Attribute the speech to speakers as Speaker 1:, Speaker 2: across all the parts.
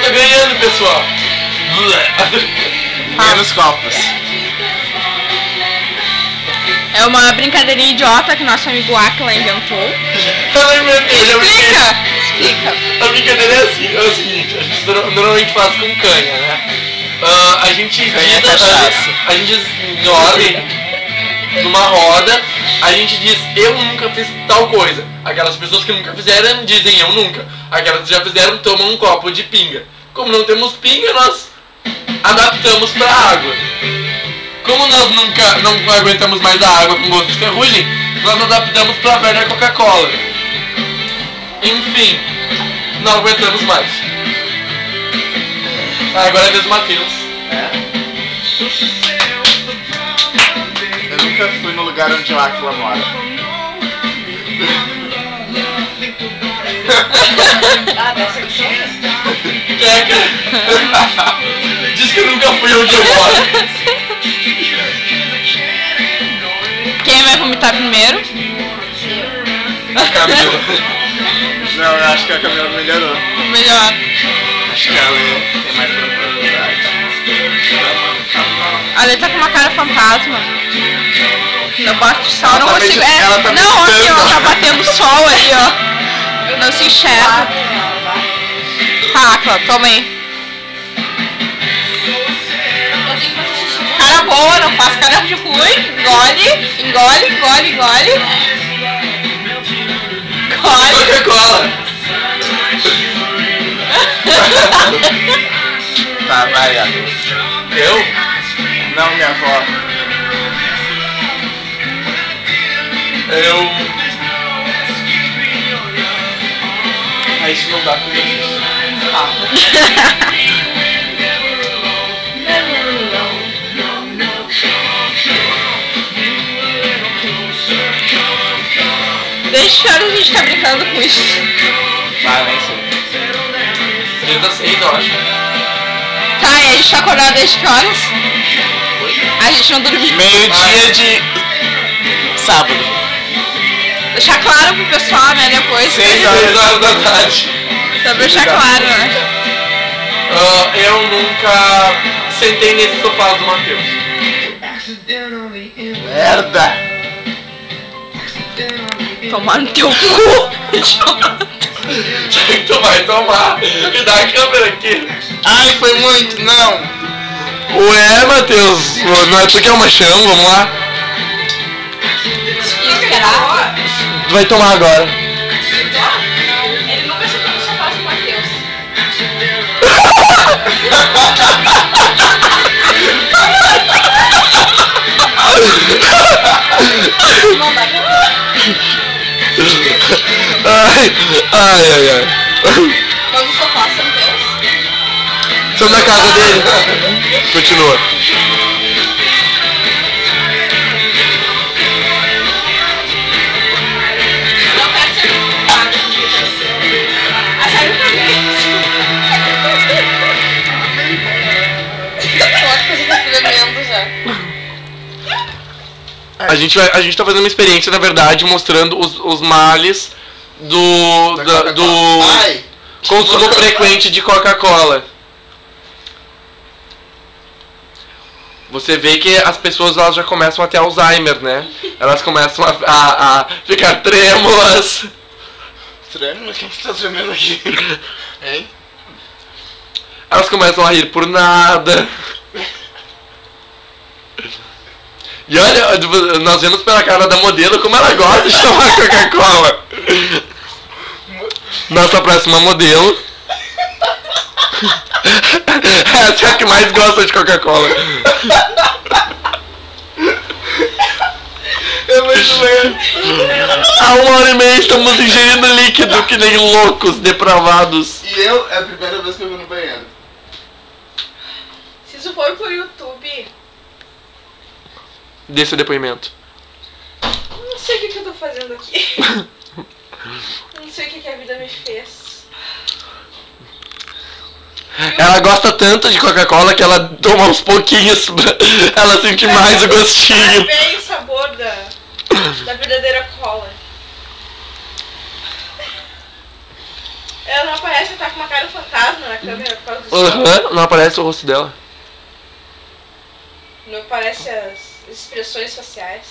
Speaker 1: tô ganhando, pessoal.
Speaker 2: Menos copos.
Speaker 3: É uma brincadeirinha idiota que nosso amigo Aquila inventou.
Speaker 1: Eu não inventei, eu já brinquei.
Speaker 3: Explica!
Speaker 1: A brincadeira é assim, é o seguinte, a gente normalmente faz com canha, né? A gente
Speaker 2: Canha é
Speaker 1: diz,
Speaker 2: cachaça.
Speaker 1: a gente diz em ordem, numa roda, a gente diz eu nunca fiz tal coisa. Aquelas pessoas que nunca fizeram dizem eu nunca. Aquelas que já fizeram tomam um copo de pinga. Como não temos pinga, nós adaptamos pra água. Como nós nunca não aguentamos mais a água com gosto de ferrugem, nós adaptamos pra velha Coca-Cola. Enfim, não aguentamos mais. Agora é vez do Matheus.
Speaker 2: Eu nunca fui no lugar onde o Aquila mora.
Speaker 1: Diz que eu nunca fui onde eu moro.
Speaker 3: Quem vai vomitar primeiro?
Speaker 1: Camila.
Speaker 2: Não, eu acho que a Camila melhorou.
Speaker 3: Melhor.
Speaker 2: Acho que ela tem mais probabilidade.
Speaker 3: A Lê tá com uma cara fantasma. Eu boto de sol,
Speaker 2: Ela
Speaker 3: não
Speaker 2: tá
Speaker 3: consigo.
Speaker 2: meio- ela tá
Speaker 3: não, aqui ó,
Speaker 2: meditando.
Speaker 3: tá batendo sol ali, ó. Não se enxerga. Tá, Aquila, toma aí. Cara boa, não faz cara de ruim. Engole, engole, engole, engole. Engole.
Speaker 1: Coca-Cola.
Speaker 2: Tá, vai, Aquila.
Speaker 1: Eu?
Speaker 2: Não, minha avó.
Speaker 1: Ah, isso não dá pra mim.
Speaker 3: Deixa a gente tá brincando com isso.
Speaker 2: Vai, nem sei.
Speaker 1: 36, eu acho.
Speaker 3: Tá, e a gente tá acordado desde que horas? A gente não dormiu.
Speaker 2: Meio-dia de sábado.
Speaker 3: Deixar claro pro pessoal, né, depois.
Speaker 2: 6
Speaker 1: horas da tarde.
Speaker 3: Pra deixar claro, né?
Speaker 1: Eu nunca sentei nesse sofá do Matheus.
Speaker 2: Merda!
Speaker 3: Tomar no teu cu.
Speaker 1: Tu vai tomar. Me dá a câmera aqui.
Speaker 2: Ai, foi muito, não!
Speaker 1: Ué, Matheus, não é tu que é uma chão, vamos lá.
Speaker 3: Esperar.
Speaker 1: Tu vai tomar agora.
Speaker 3: Ele nunca sentou no sofá do Matheus. Não dá pra
Speaker 1: Ai.
Speaker 3: Mas os sofás são teus?
Speaker 1: São da casa dele. Continua.
Speaker 3: Não quero ser culpada. A sério pra mim. Pode fazer complemento já.
Speaker 1: A gente tá fazendo uma experiência, na verdade, mostrando os males do
Speaker 2: Ai!
Speaker 1: consumo frequente de Coca-Cola. Você vê que as pessoas elas já começam a ter Alzheimer, né? Elas começam a ficar trêmulas.
Speaker 2: Trêmulo? Quem tá tremendo aqui? Hein?
Speaker 1: Elas começam a rir por nada. E olha, nós vemos pela cara da modelo como ela gosta de tomar Coca-Cola. Nossa próxima modelo. Essa é a que mais gosta de Coca-Cola.
Speaker 2: É muito bem.
Speaker 1: Há 1h30 estamos ingerindo líquido que nem loucos, depravados.
Speaker 2: E eu, é a primeira vez que eu vou no banheiro.
Speaker 3: Se isso for pro YouTube,
Speaker 1: Dê seu depoimento.
Speaker 3: não sei o que eu tô fazendo aqui. Não sei o que a vida me fez.
Speaker 1: Ela gosta tanto de Coca-Cola que ela toma aos pouquinhos pra ela sentir mais o gostinho.
Speaker 3: Bem o sabor da verdadeira cola. Ela não aparece, ela tá com uma cara fantasma na câmera por causa do sol.
Speaker 1: Aham, não aparece o rosto dela.
Speaker 3: Não aparece as expressões faciais.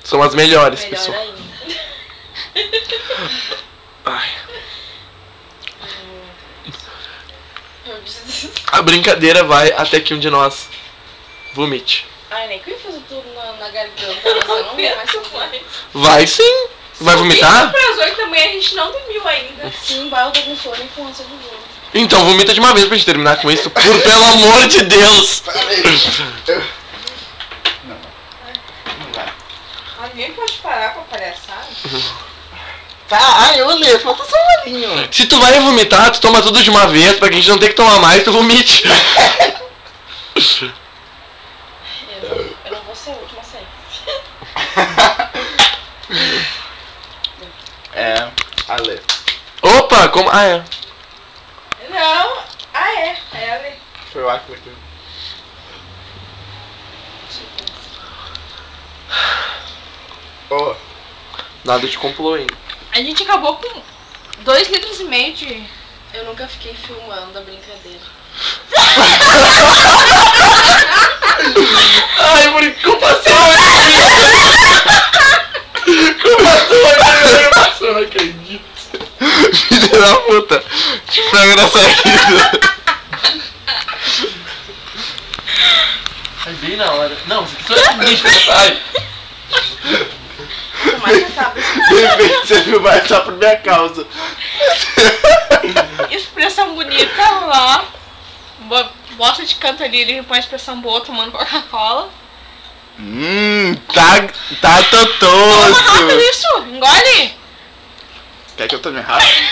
Speaker 1: São as melhores,
Speaker 3: Melhor
Speaker 1: pessoal.
Speaker 3: ainda.
Speaker 1: Ai. A brincadeira vai até que um de nós vomite.
Speaker 4: Ai, nem que eu ia fazer tudo na garganta, mas eu não vou mais fazer.
Speaker 1: Vai sim. Vai vomitar?
Speaker 3: Para as 8 da manhã a gente não dormiu ainda.
Speaker 4: Sim, vai, eu tô com sono e com ânsia de voo.
Speaker 1: Então vomita de uma vez pra gente terminar com isso. Pelo amor de Deus.
Speaker 2: Não vai.
Speaker 3: Alguém pode parar com a palhaçada?
Speaker 2: Tá, eu leio, falta só um olhinho.
Speaker 1: Se tu vai vomitar, tu toma tudo de uma vez, pra que a gente não ter que tomar mais, tu vomite.
Speaker 4: Eu não vou ser a última a sair.
Speaker 2: É, Ale.
Speaker 1: Opa, como... Ah, é.
Speaker 3: Não. Ah, é. É ela.
Speaker 2: Foi o Aquila aqui. Oh,
Speaker 1: Nada te complô ainda.
Speaker 3: A gente acabou com 2,5 litros de...
Speaker 4: Eu nunca fiquei filmando a brincadeira.
Speaker 1: Ai, por que passou? Como passou? Eu não acredito. Filha da puta. Que frango nessa vida. Ai, bem na hora. Não, isso aqui só é lixo, sai.
Speaker 2: de repente você filmar só por minha causa.
Speaker 3: Expressão bonita lá. Bota de canto ali, ele põe a expressão boa tomando Coca-Cola.
Speaker 2: Tá
Speaker 3: Toma
Speaker 2: totoso.
Speaker 3: rápido isso, engole.
Speaker 2: Quer que eu tome rápido?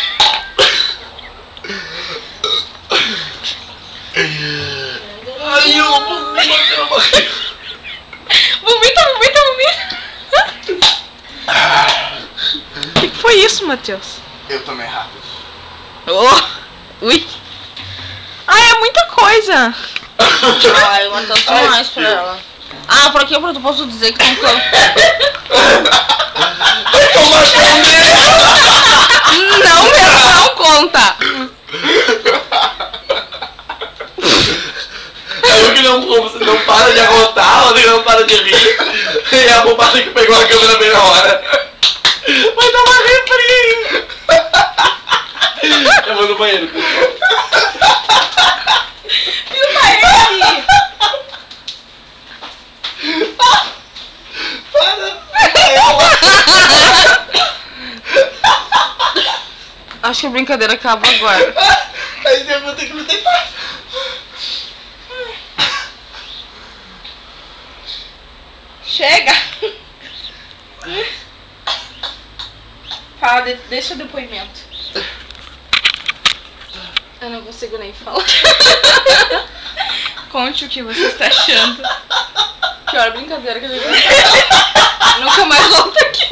Speaker 1: Ai, eu vomito.
Speaker 3: Vomita. O que foi isso, Matheus?
Speaker 2: Eu tomei rápido.
Speaker 3: Oh, ui. Ai, é muita coisa.
Speaker 4: Ai, eu matou demais pra ela. Ah, por aqui eu posso dizer que tem que...
Speaker 3: Não conta.
Speaker 1: Eu que não como, você não para de arrotar, você não para de rir. E a bobagem que pegou a câmera bem na hora. Vai dar uma refri. Eu vou no banheiro.
Speaker 3: Filma ele.
Speaker 4: Acho que a brincadeira acaba agora.
Speaker 2: Aí eu vou ter que me deitar.
Speaker 3: Chega. Fala, deixa o depoimento.
Speaker 4: Eu não consigo nem falar.
Speaker 3: Conte o que você está achando.
Speaker 4: Pior brincadeira que a gente fez. Nunca mais volto aqui.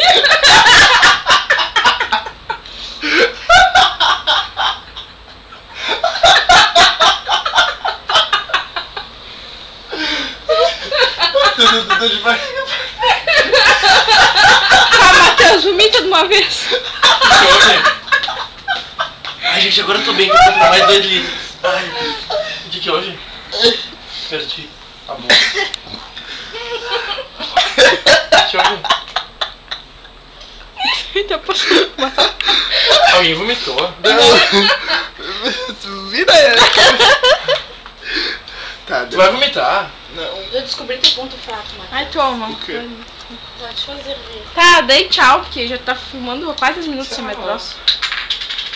Speaker 2: Tudo demais.
Speaker 3: Ah, Matheus, vomita de uma vez.
Speaker 1: Ai, gente, agora eu tô bem, vou comprar mais 2 litros. Ai, de que hoje? Perdi. Tá bom. Deixa eu ver.
Speaker 3: Tá passando mal.
Speaker 1: Alguém vomitou?
Speaker 2: Vira ela. Tá,
Speaker 1: Tu vai vomitar?
Speaker 2: Não.
Speaker 4: Eu descobri teu ponto fraco, mano.
Speaker 3: Ai, toma.
Speaker 2: O quê?
Speaker 4: Vai te fazer rir.
Speaker 3: Tá, dei tchau, porque já tá filmando há quase 10 minutos sem mais troço.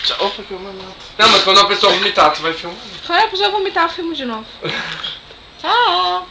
Speaker 2: Tchau. Opa, que eu me mato.
Speaker 1: Não, mas quando a pessoa vomitar, tu vai filmar.
Speaker 3: Quando a pessoa vomitar, eu filmo de novo. Tchau.